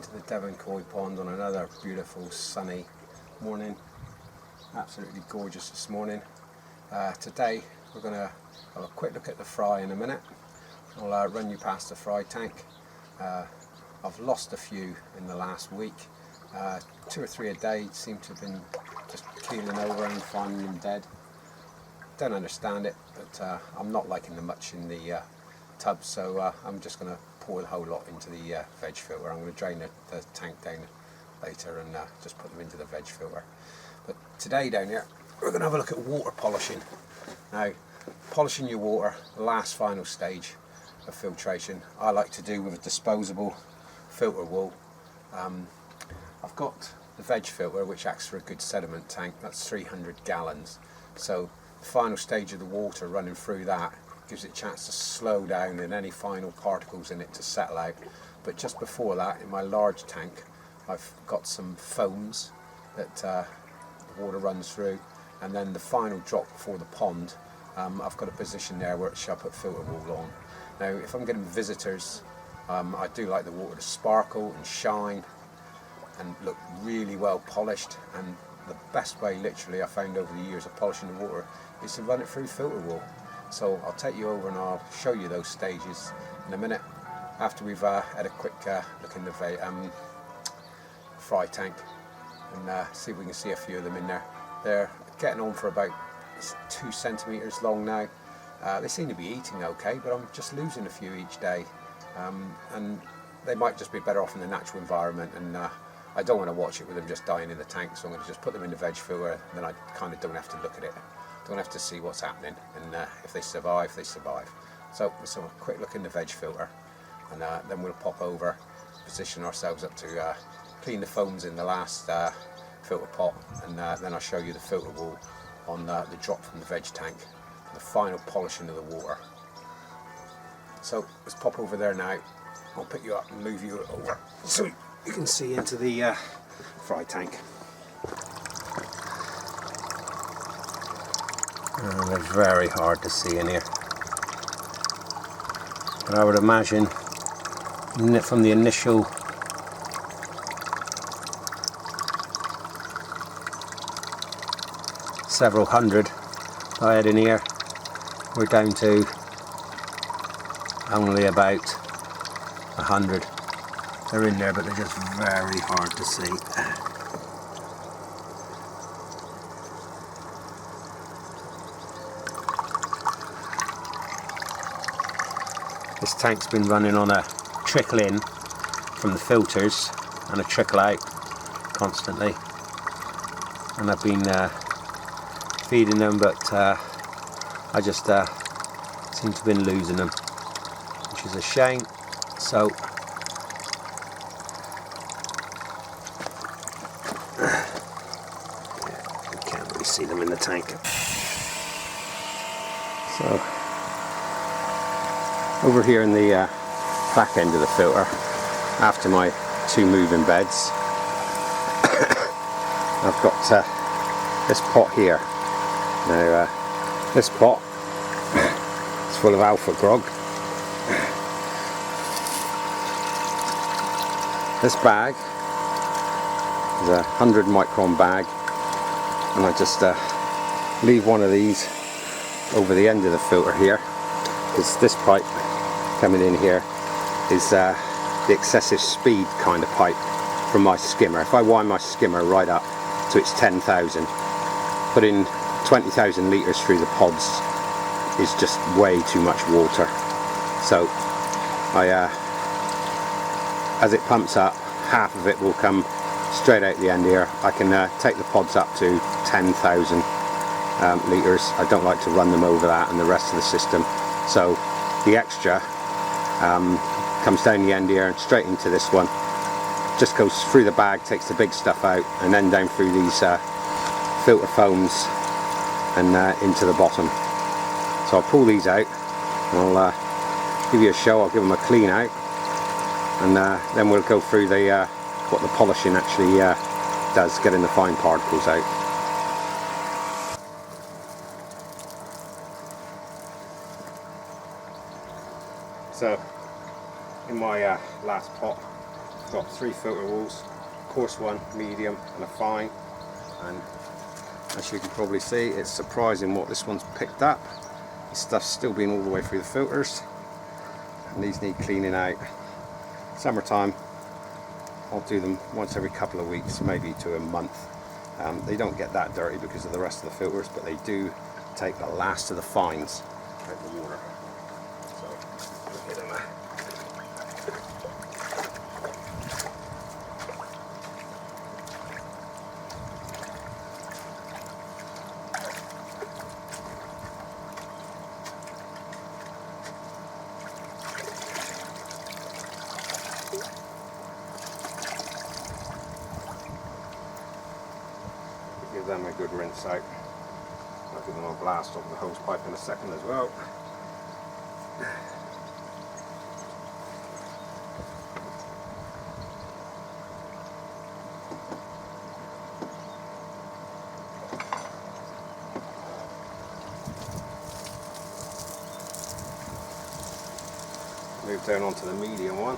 into the Devon Koi pond on another beautiful sunny morning. Absolutely gorgeous this morning. Today we're going to have a quick look at the fry in a minute. I'll run you past the fry tank. I've lost a few in the last week. 2 or 3 a day seem to have been just keeling over and finding them dead. Don't understand it, but I'm not liking them much in the tub, so I'm just going to pour the whole lot into the veg filter. I'm going to drain the tank down later and just put them into the veg filter. But today down here we're going to have a look at water polishing. Now, polishing your water, the last final stage of filtration, I like to do with a disposable filter wool. I've got the veg filter which acts for a good sediment tank. That's 300 gallons. So the final stage of the water running through that gives it a chance to slow down and any final particles in it to settle out. But just before that, in my large tank, I've got some foams that the water runs through, and then the final drop before the pond, I've got a position there where it shall put filter wool on. Now, if I'm getting visitors, I do like the water to sparkle and shine and look really well polished, and the best way literally I found over the years of polishing the water is to run it through filter wool. So I'll take you over and I'll show you those stages in a minute after we've had a quick look in the fry tank and see if we can see a few of them in there. They're getting on for about 2 centimeters long now. They seem to be eating okay, but I'm just losing a few each day, and they might just be better off in the natural environment, and I don't want to watch it with them just dying in the tank, so I'm going to just put them in the veg filter, then I kind of don't have to look at it. Don't have to see what's happening, and if they survive, they survive. So let's have a quick look in the veg filter, and then we'll pop over, position ourselves up to clean the foams in the last filter pot, and then I'll show you the filter wool on the drop from the veg tank, the final polishing of the water. So let's pop over there now. I'll pick you up and move you over so you can see into the fry tank. They're very hard to see in here, but I would imagine from the initial several hundred I had in here, we're down to only about 100. They're in there, but they're just very hard to see. This tank's been running on a trickle in from the filters and a trickle out constantly, and I've been feeding them, but I just seem to have been losing them, which is a shame. So you can't really see them in the tank. So over here in the back end of the filter, after my 2 moving beds, I've got this pot here. Now this pot is full of alpha grog. This bag is a 100 micron bag, and I just leave one of these over the end of the filter here, because this pipe coming in here is the excessive speed kind of pipe from my skimmer. If I wind my skimmer right up to its 10,000, putting 20,000 litres through the pods is just way too much water. So as it pumps up, half of it will come straight out the end here. I can take the pods up to 10,000 litres. I don't like to run them over that and the rest of the system. So the extra comes down the end here and straight into this one. Just goes through the bag, takes the big stuff out, and then down through these filter foams and into the bottom. So I'll pull these out, and I'll give you a show. I'll give them a clean out, and then we'll go through the what the polishing actually does, getting the fine particles out. So in my last pot, I've got 3 filter walls, coarse one, medium and a fine, and as you can probably see, it's surprising what this one's picked up. This stuff's still been all the way through the filters, and these need cleaning out. Summertime, I'll do them once every couple of weeks, maybe to a month. They don't get that dirty because of the rest of the filters, but they do take the last of the fines out of the water. So, look at them. Give them a good rinse out. I'll give them a blast off the hose pipe in a second as well. Move down onto the medium one.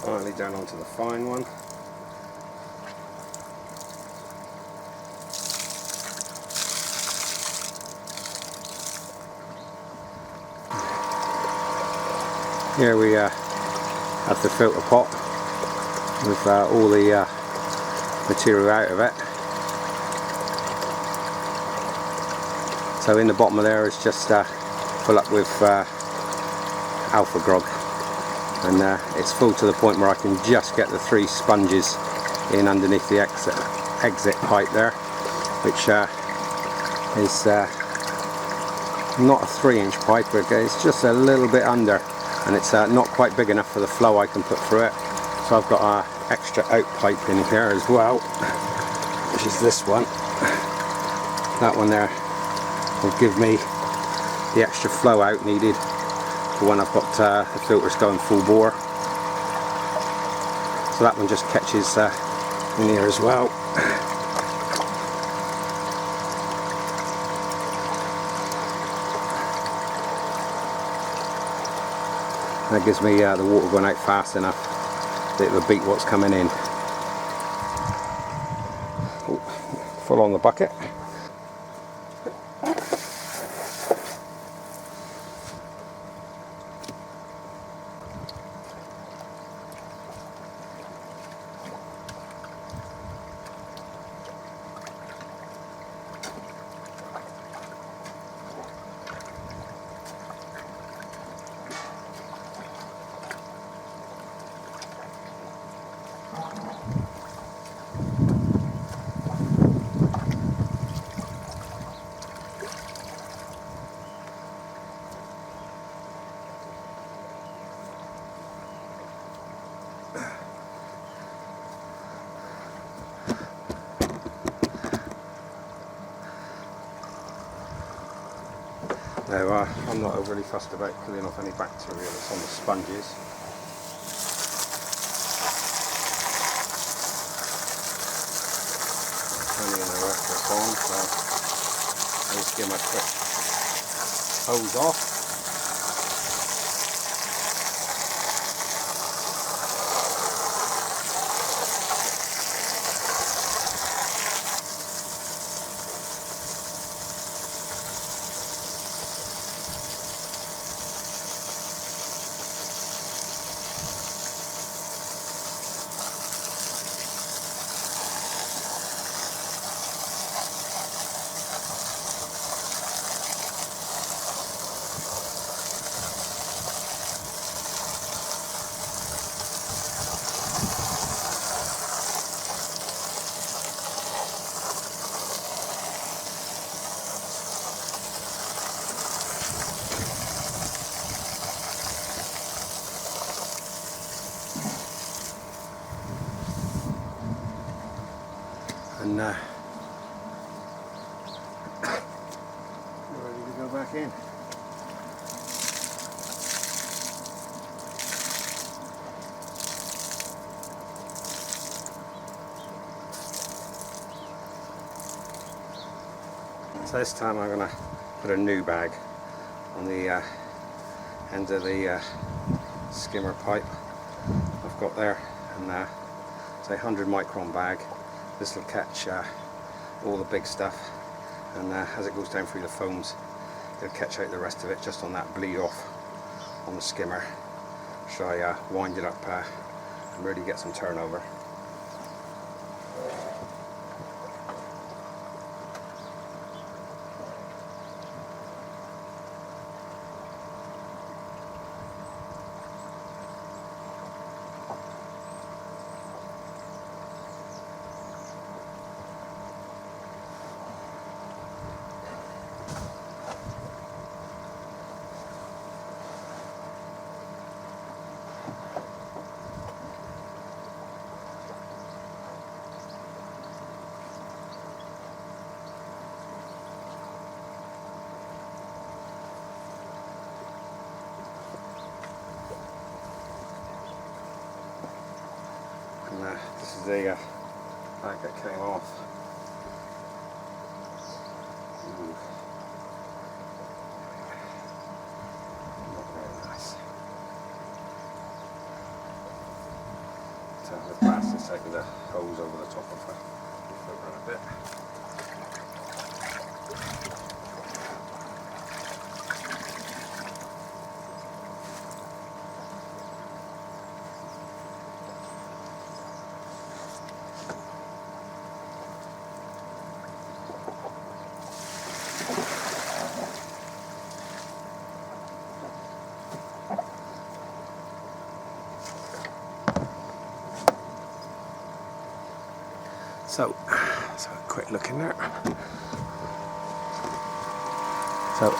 Finally down onto the fine one. Here we have the filter pot with all the material out of it. So in the bottom of there is just full up with alpha grog, and it's full to the point where I can just get the 3 sponges in underneath the exit pipe there, which is not a 3-inch pipe, but it's just a little bit under, and it's not quite big enough for the flow I can put through it. So I've got an extra out pipe in here as well, which is this one. That one there will give me the extra flow out needed for when I've got the filters going full bore. So that one just catches in here as well. That gives me the water going out fast enough that it will beat what's coming in. Ooh, full on the bucket. Now, I'm not overly fussed about killing off any bacteria that's on the sponges. Plenty in the rest that's on, so I just give my quick hose off. we're ready to go back in. So this time I'm going to put a new bag on the end of the skimmer pipe I've got there, and it's a 100 micron bag. This will catch all the big stuff, and as it goes down through the foams it'll catch out the rest of it just on that bleed off on the skimmer. So I wind it up and really get some turnover. And this is the bag that came off. Ooh. Not very nice. So the plastic's taking the hose over the top of the filter a bit. So a quick look in there. So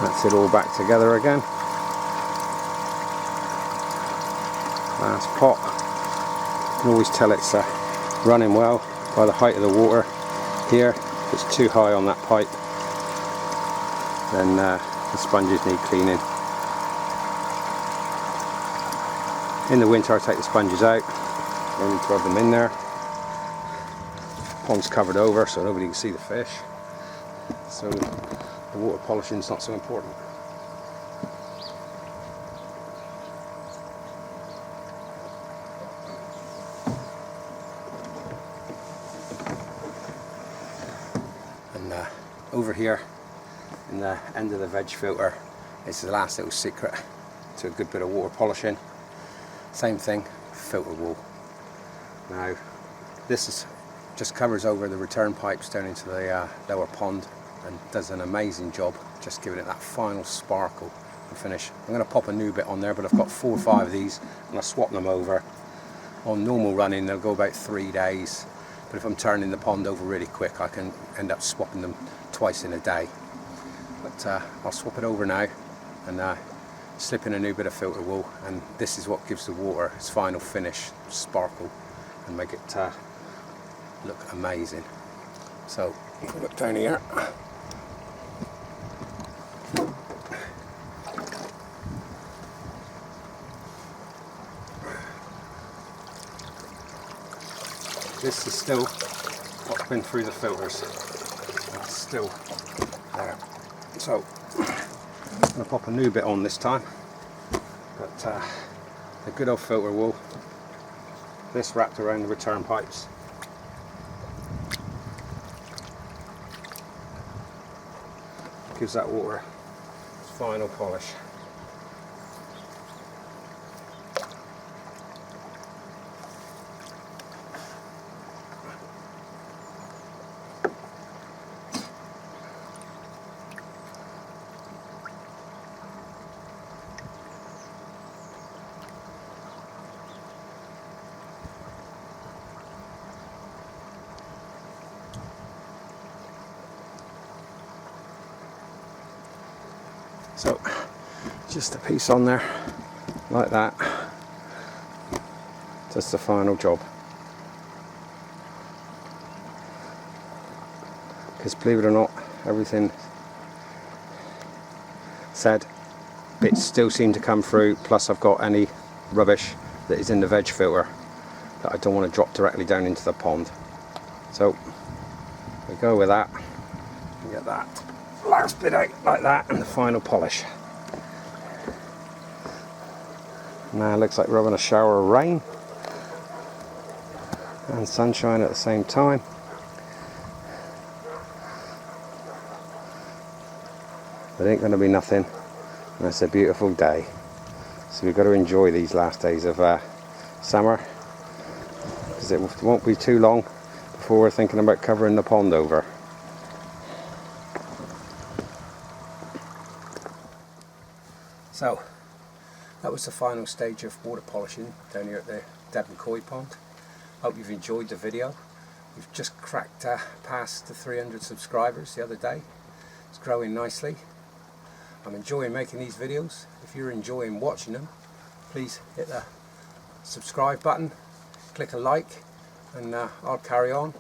that's it all back together again. Last pot. You can always tell it's running well by the height of the water here. If it's too high on that pipe, then the sponges need cleaning. In the winter I take the sponges out, only to have them in there. Pond's covered over so nobody can see the fish, so the water polishing is not so important. And over here in the end of the veg filter is the last little secret to a good bit of water polishing. Same thing, filter wool. Now this just covers over the return pipes down into the lower pond and does an amazing job, just giving it that final sparkle and finish. I'm going to pop a new bit on there, but I've got 4 or 5 of these and I swap them over. On normal running they'll go about 3 days, but if I'm turning the pond over really quick I can end up swapping them twice in a day. But I'll swap it over now and slip in a new bit of filter wool, and this is what gives the water its final finish, sparkle, and make it look amazing. So if we look down here, this is still what's been through the filters. It's still there. So I'm going to pop a new bit on this time, but the good old filter wool, this wrapped around the return pipes. Gives that water its final polish. So just a piece on there like that, just the final job. because believe it or not, everything said, bits still seem to come through, plus I've got any rubbish that is in the veg filter that I don't want to drop directly down into the pond. So we go with that and get that last bit out like that, and the final polish. Now it looks like we're having a shower of rain and sunshine at the same time. It ain't going to be nothing, and it's a beautiful day. So we've got to enjoy these last days of summer, because it won't be too long before we're thinking about covering the pond over. So that was the final stage of water polishing down here at the Devon Koi pond. Hope you've enjoyed the video. We've just cracked past the 300 subscribers the other day. It's growing nicely. I'm enjoying making these videos. If you're enjoying watching them, please hit the subscribe button, click a like, and I'll carry on.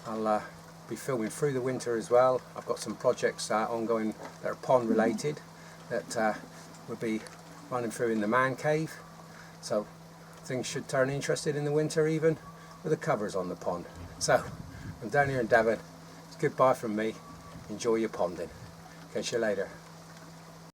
I'll be filming through the winter as well. I've got some projects ongoing that are pond related that will be running through in the man cave, so things should turn interested in the winter, even with the covers on the pond. So I'm down here in Devon. It's goodbye from me. Enjoy your ponding. Catch you later.